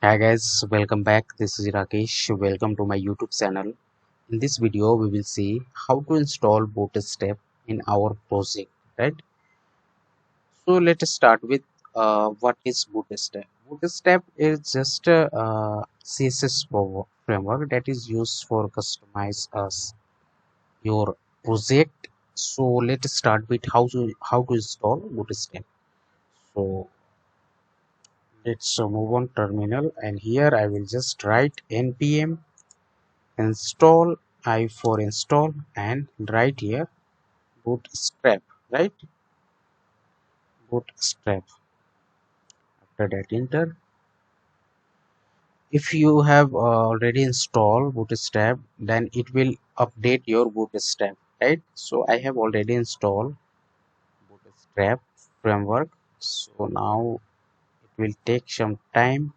Hi guys, welcome back. This is Rakesh. Welcome to my YouTube channel. In this video, we will see how to install Bootstrap in our project. Right. So let us start with what is Bootstrap. Bootstrap is just a CSS framework that is used for customize your project. So let us start with how to install Bootstrap. So let's move on terminal, and here I will just write npm install I for install and right here bootstrap, right? Bootstrap. After that enter. If you have already installed bootstrap, then it will update your bootstrap, right? So I have already installed bootstrap framework, so now it will take some time.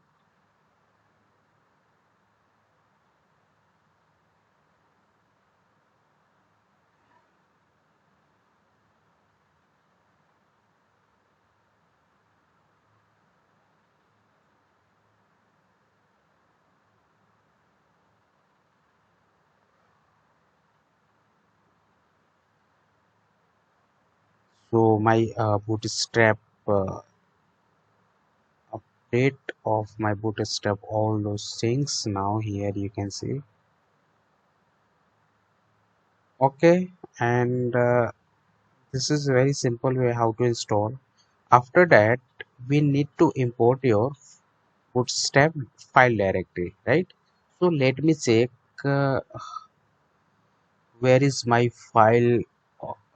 So my bootstrap update of my bootstrap, all those things now here you can see. Okay, and this is a very simple way how to install. After that, we need to import your bootstrap file directory, right? So let me check uh, where is my file,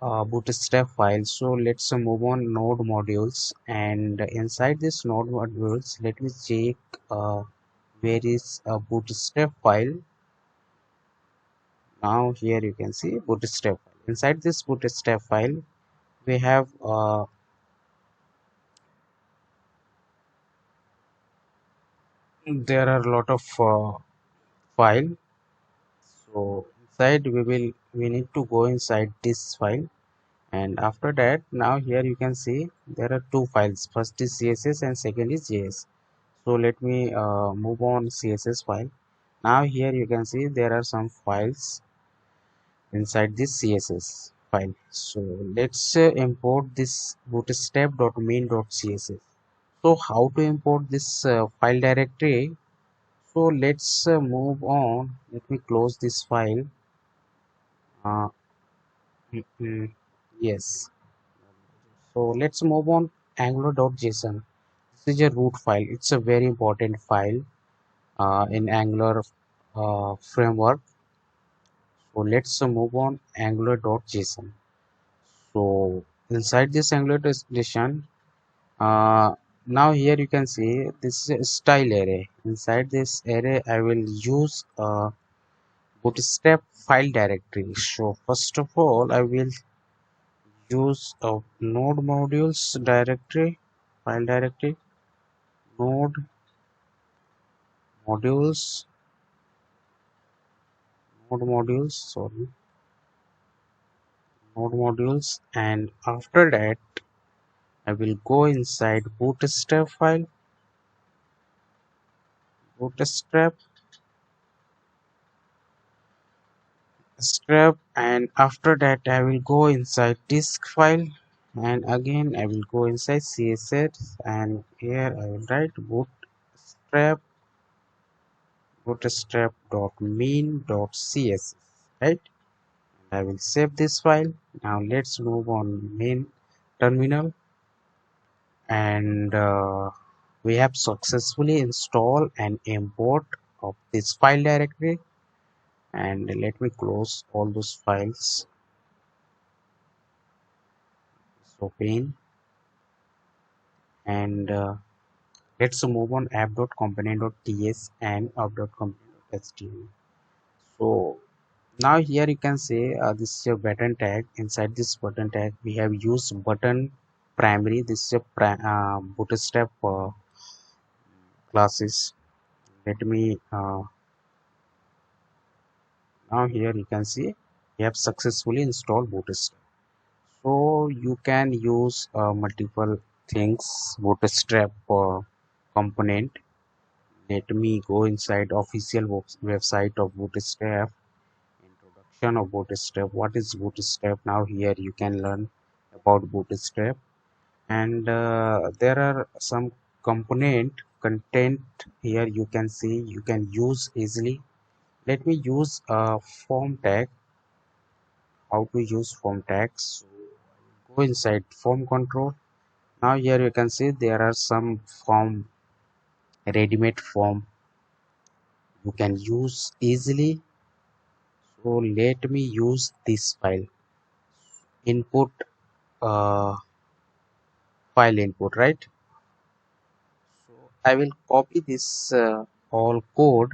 bootstrap file. So let's move on node modules, and inside this node modules, let me check where is a bootstrap file. Now here you can see bootstrap file. Inside this bootstrap file, we have there are a lot of file. So inside we need to go inside this file, and after that now here you can see there are two files. First is css and second is js. So let me move on css file. Now here you can see there are some files inside this css file. So let's import this bootstrap.main.css. So how to import this file directory? So let's move on. Let me close this file. uh, yes. So let's move on angular.json. This is a root file. It's a very important file in Angular framework. So let's move on angular.json. So inside this angular.json, uh, now here you can see this is a style array. Inside this array, I will use bootstrap file directory. So first of all, I will use a node modules directory, file directory, node modules, sorry, node modules, and after that I will go inside bootstrap file, bootstrap strap, and after that I will go inside disk file, and again I will go inside css, and here I will write bootstrap.main.css, right? I will save this file. Now let's move on main terminal, and we have successfully installed and import of this file directory. And let me close all those files. So pane, and let's move on app.component.ts and app.component.html. So now here you can say this is a button tag. Inside this button tag we have used button primary. This is a bootstrap classes. Let me now here you can see we have successfully installed bootstrap. So you can use multiple things bootstrap component. Let me go inside official website of Bootstrap. Introduction of Bootstrap. What is Bootstrap? Now here you can learn about Bootstrap, and there are some component content here you can see you can use easily. Let me use a form tag. How to use form tags? So go inside form control. Now here you can see there are some form, ready-made form you can use easily. So let me use this file, input, uh, file input, right? So I will copy this all code,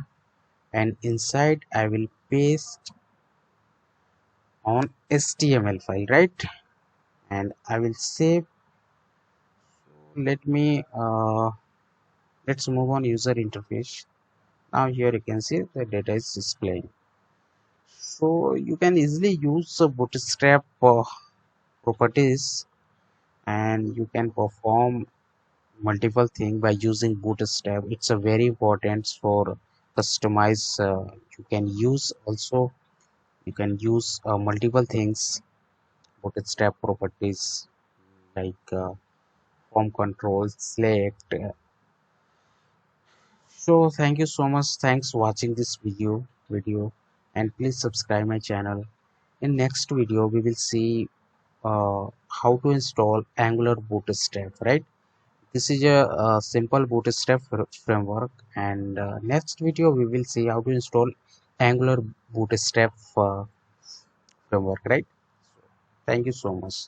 and inside I will paste on HTML file, right? And I will save. Let me let's move on user interface. Now here you can see the data is displaying. So you can easily use bootstrap properties, and you can perform multiple things by using bootstrap. It's a very important for customize. You can use also, you can use multiple things, bootstrap properties, like form control, select. So thank you so much. Thanks for watching this video, and please subscribe my channel. In next video we will see how to install Angular bootstrap, right? This is a, simple bootstrap framework, and next video we will see how to install Angular bootstrap framework, right? Thank you so much.